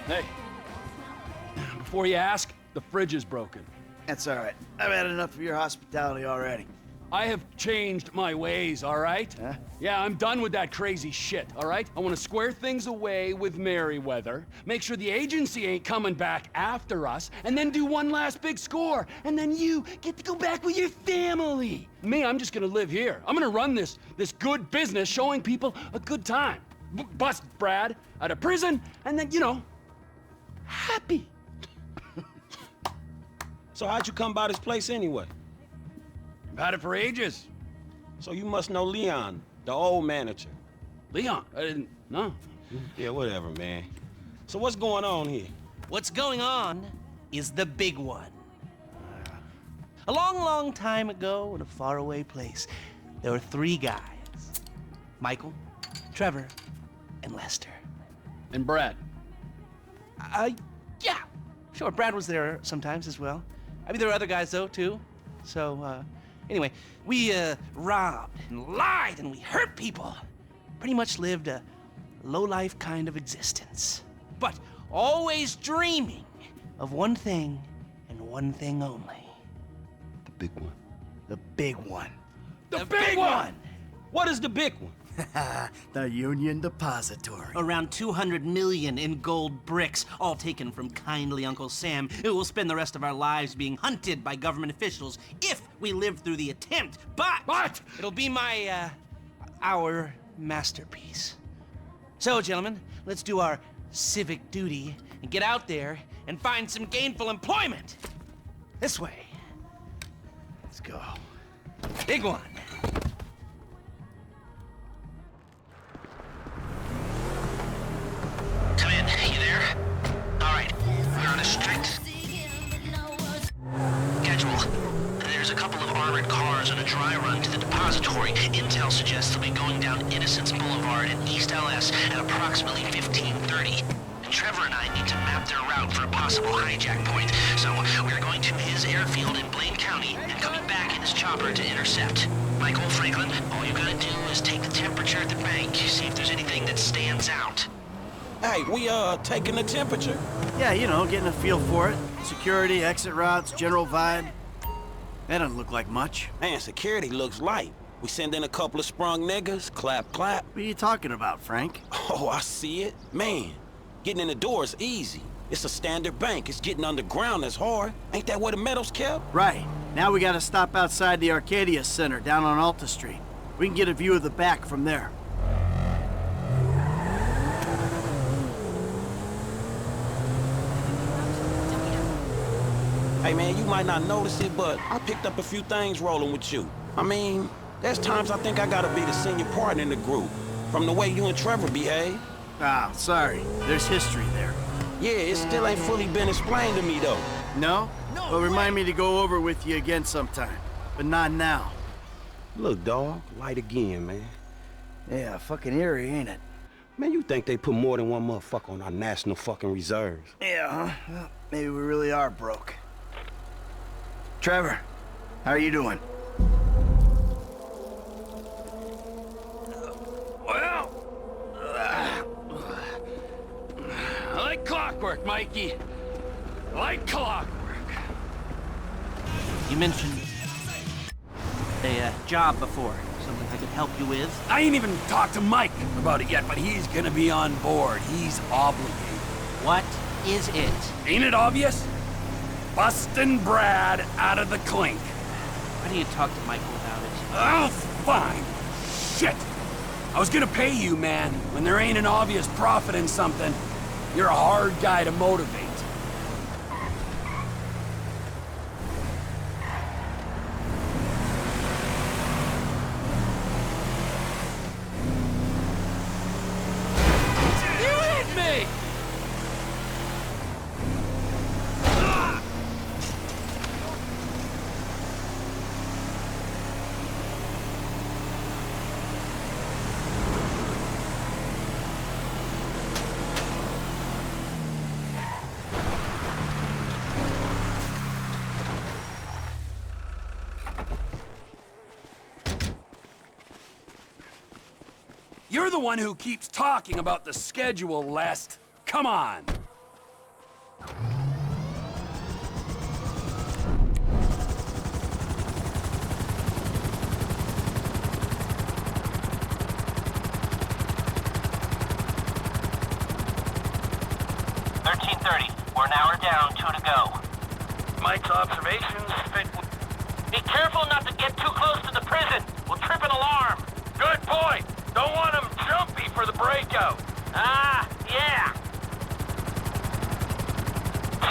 Hey, before you ask, the fridge is broken. That's all right. I've had enough of your hospitality already. I have changed my ways, all right? Huh? Yeah, I'm done with that crazy shit, all right? I want to square things away with Merryweather, make sure the agency ain't coming back after us, and then do one last big score, and then you get to go back with your family. Me, I'm just gonna live here. I'm gonna run this good business showing people a good time. Bust Brad out of prison, and then, you know, happy. So how'd you come by this place anyway? I've had it for ages. So you must know Leon, the old manager. Leon, I didn't know. Yeah, whatever, man. So what's going on here? What's going on is the big one. A long, long time ago in a faraway place, there were three guys. Michael, Trevor, and Lester. And Brad. Yeah, sure, Brad was there sometimes as well. I mean, there were other guys, though, too. So, anyway, we, robbed and lied and we hurt people. Pretty much lived a low-life kind of existence. But always dreaming of one thing and one thing only. The big one. The big one. The big one! What is the big one? The Union Depository. Around 200 million in gold bricks, all taken from kindly Uncle Sam, who will spend the rest of our lives being hunted by government officials if we live through the attempt. But it'll be our masterpiece. So, gentlemen, let's do our civic duty and get out there and find some gainful employment. This way. Let's go. Big one. Come in. You there? All right. We're on a strict schedule. There's a couple of armored cars on a dry run to the depository. Intel suggests they'll be going down Innocence Boulevard in East LS at approximately 15:30. And Trevor and I need to map their route for a possible hijack point. So we're going to his airfield in Blaine County and coming back in his chopper to intercept. Michael, Franklin, all you gotta do is take the temperature at the bank, see if there's anything that stands out. Hey, we taking the temperature? Yeah, you know, getting a feel for it. Security, exit routes, general vibe. That doesn't look like much. Man, security looks light. We send in a couple of sprung niggas, clap, clap. What are you talking about, Frank? Oh, I see it. Man, getting in the door is easy. It's a standard bank. It's getting underground that's hard. Ain't that where the metal's kept? Right. Now we gotta stop outside the Arcadia Center down on Alta Street. We can get a view of the back from there. Hey man, you might not notice it, but I picked up a few things rolling with you. I mean, there's times I think I gotta be the senior partner in the group, from the way you and Trevor behave. Ah, sorry. There's history there. Yeah, it still ain't fully been explained to me though. No? Well, remind me to go over with you again sometime. But not now. Look, dawg, light again, man. Yeah, fucking eerie, ain't it? Man, you think they put more than one motherfucker on our national fucking reserves? Yeah, huh? Well, maybe we really are broke. Trevor, how are you doing? Well, I like clockwork, Mikey. I like clockwork. You mentioned a job before. Something I could help you with? I ain't even talked to Mike about it yet, but he's gonna be on board. He's obligated. What is it? Ain't it obvious? Bustin' Brad out of the clink. Why don't you talk to Michael about it? Oh, fine. Shit. I was gonna pay you, man. When there ain't an obvious profit in something, you're a hard guy to motivate. You hit me! You're the one who keeps talking about the schedule, Lest. Come on. We're an hour down, 2 to go. Mike's observations fit. Be careful not to get too close to the prison. We'll trip an alarm. Good point. Don't want him jumpy for the breakout. Ah, yeah.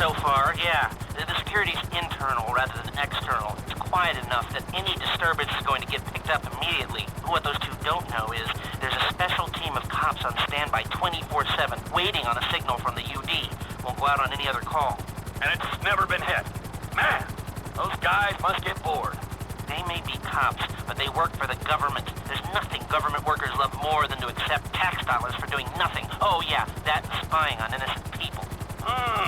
So far, yeah. The security's internal rather than external. It's quiet enough that any disturbance is going to get picked up immediately. What those two don't know is there's a special team of cops on standby 24/7 waiting on a signal from the UD. Won't go out on any other call. And it's never been hit. Man, those guys must get bored. They may be cops, but they work for the government. There's nothing government workers love more than to accept tax dollars for doing nothing. Oh yeah, that and spying on innocent people.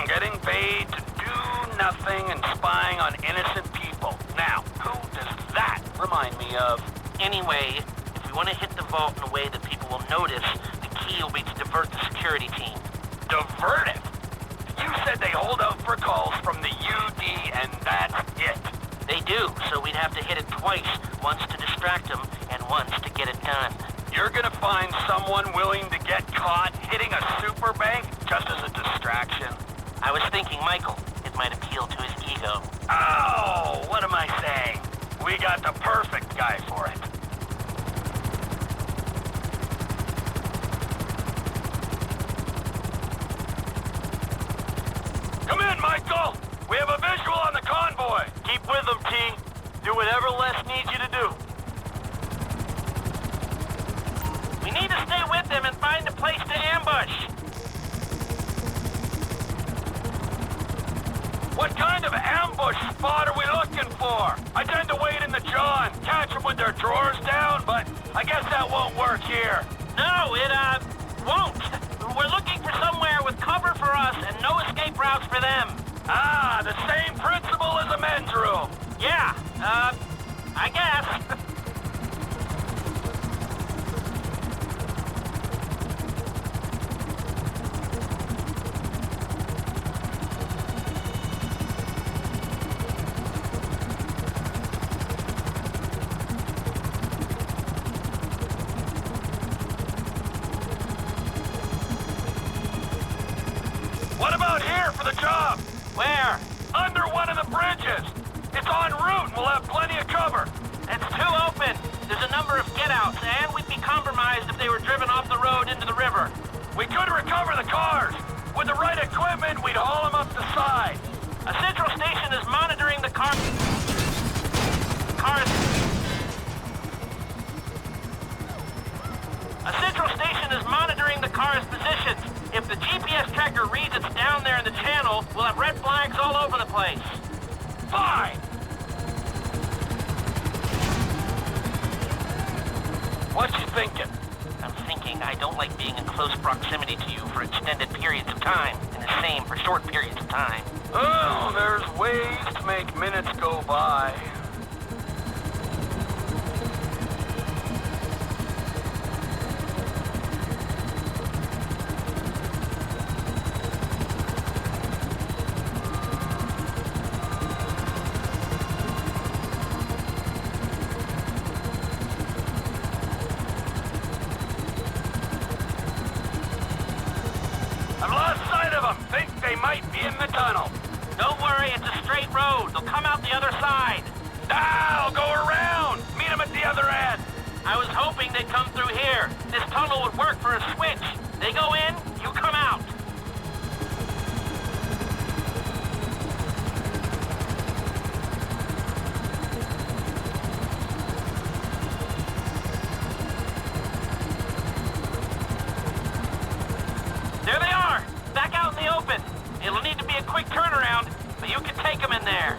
Getting paid to do nothing and spying on innocent people. Now, who does that remind me of? Anyway, if we want to hit the vault in a way that people will notice, the key will be to divert the security team. Divert it? You said they hold out for calls from the UD and that's it. They do, so we'd have to hit it twice. Once to distract them, and once to get it done. You're gonna find someone willing to get caught hitting a super bank just as a distraction? I was thinking Michael. It might appeal to his ego. Oh, what am I saying? We got the perfect guy for it. Come in, Michael! We have a visual on the convoy! Keep with them, T. Do whatever Les needs you to do. We need to stay with them and find a place to ambush. What kind of ambush spot are we looking for? I tend to wait in the jaw and catch them with their drawers down, but I guess that won't work here. No, it, won't. We're looking for somewhere with cover for us and no escape routes for them. Ah, the same principle as a men's room. Yeah, I guess. What about here for the job? Where? Under one of the bridges. It's en route and we'll have plenty of cover. It's too open. There's a number of get-outs, and we'd be compromised if they were driven off the road into the river. We could recover the cars. With the right equipment, we'd haul them up the side. A central station is monitoring the cars. A central station is monitoring the car's positions. If the GPS tracker reads it's down there in the channel, we'll have red flags all over the place. Fine. What you thinking? I'm thinking I don't like being in close proximity to you for extended periods of time, and the same for short periods of time. Oh, there's ways to make minutes go by. I've lost sight of them. Think they might be in the tunnel. Don't worry, it's a straight road. They'll come out the other side. I'll go around. Meet them at the other end. I was hoping they'd come through here. This tunnel would work for a switch. They go in, you come out. There they are, back out in the open. It'll need to be a quick turnaround, but you can take them in there.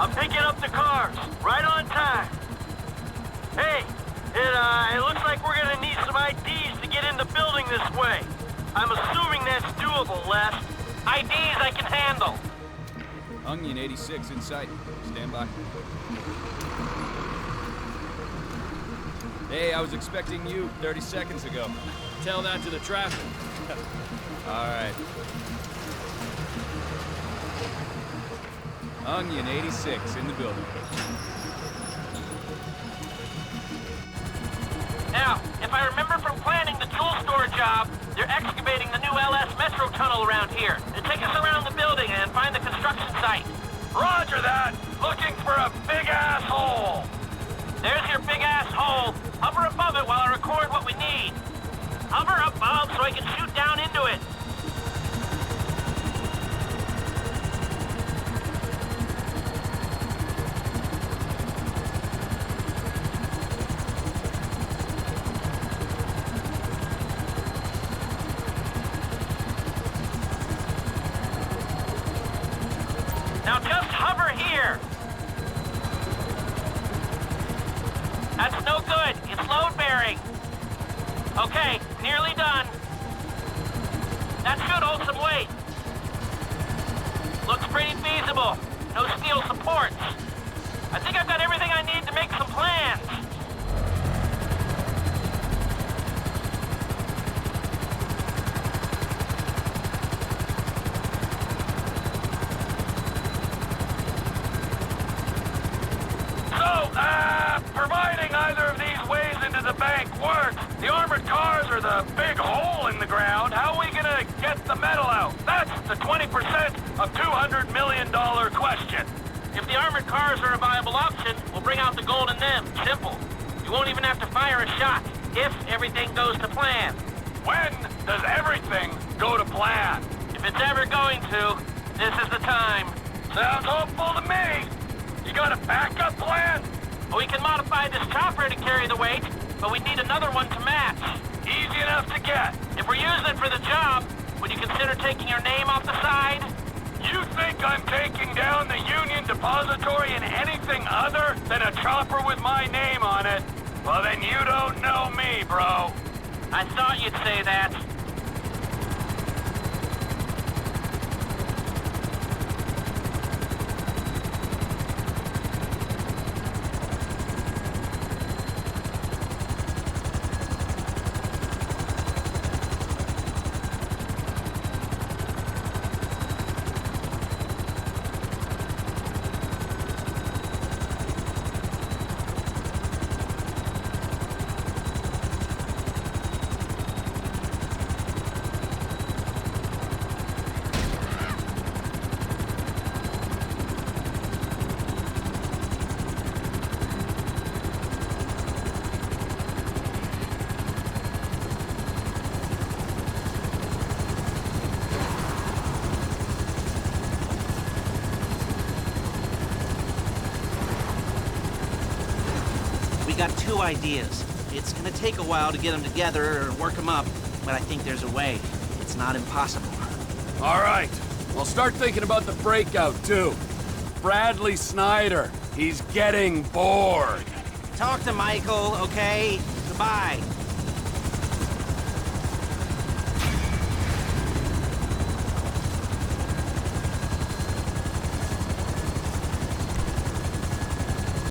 I'm picking up the cars, right on time. Hey, it looks like we're gonna need some IDs to get in the building this way. I'm assuming that's doable, Les. IDs I can handle. Onion 86 in sight. Stand by. Hey, I was expecting you 30 seconds ago. Tell that to the traffic. All right. Onion 86 in the building. Now, if I remember from planning the tool store job, they're excavating the new LS Metro tunnel around here. They take us around the building and find the construction site. Roger that! Looking for a big-ass hole! There's your big-ass hole. Hover above it while I record what we need. Hover above so I can shoot down into it. Now just hover here. That's no good. It's load bearing. Okay, nearly done. That should hold some weight. Looks pretty feasible. No steel supports. I think I've got everything I need to make some plans. Providing either of these ways into the bank works, the armored cars are the big hole in the ground. How are we gonna get the metal out? That's the 20% of $200 million question. If the armored cars are a viable option, we'll bring out the gold in them. Simple. You won't even have to fire a shot, if everything goes to plan. When does everything go to plan? If it's ever going to, this is the time. Sounds hopeful to me. You got a backup plan? We can modify this chopper to carry the weight, but we need another one to match. Easy enough to get. If we're using it for the job, would you consider taking your name off the side? You think I'm taking down the Union Depository in anything other than a chopper with my name on it? Well, then you don't know me, bro. I thought you'd say that. We got two ideas. It's gonna take a while to get them together or work them up, but I think there's a way. It's not impossible. All right. I'll start thinking about the breakout, too. Bradley Snyder. He's getting bored. Talk to Michael, okay? Goodbye.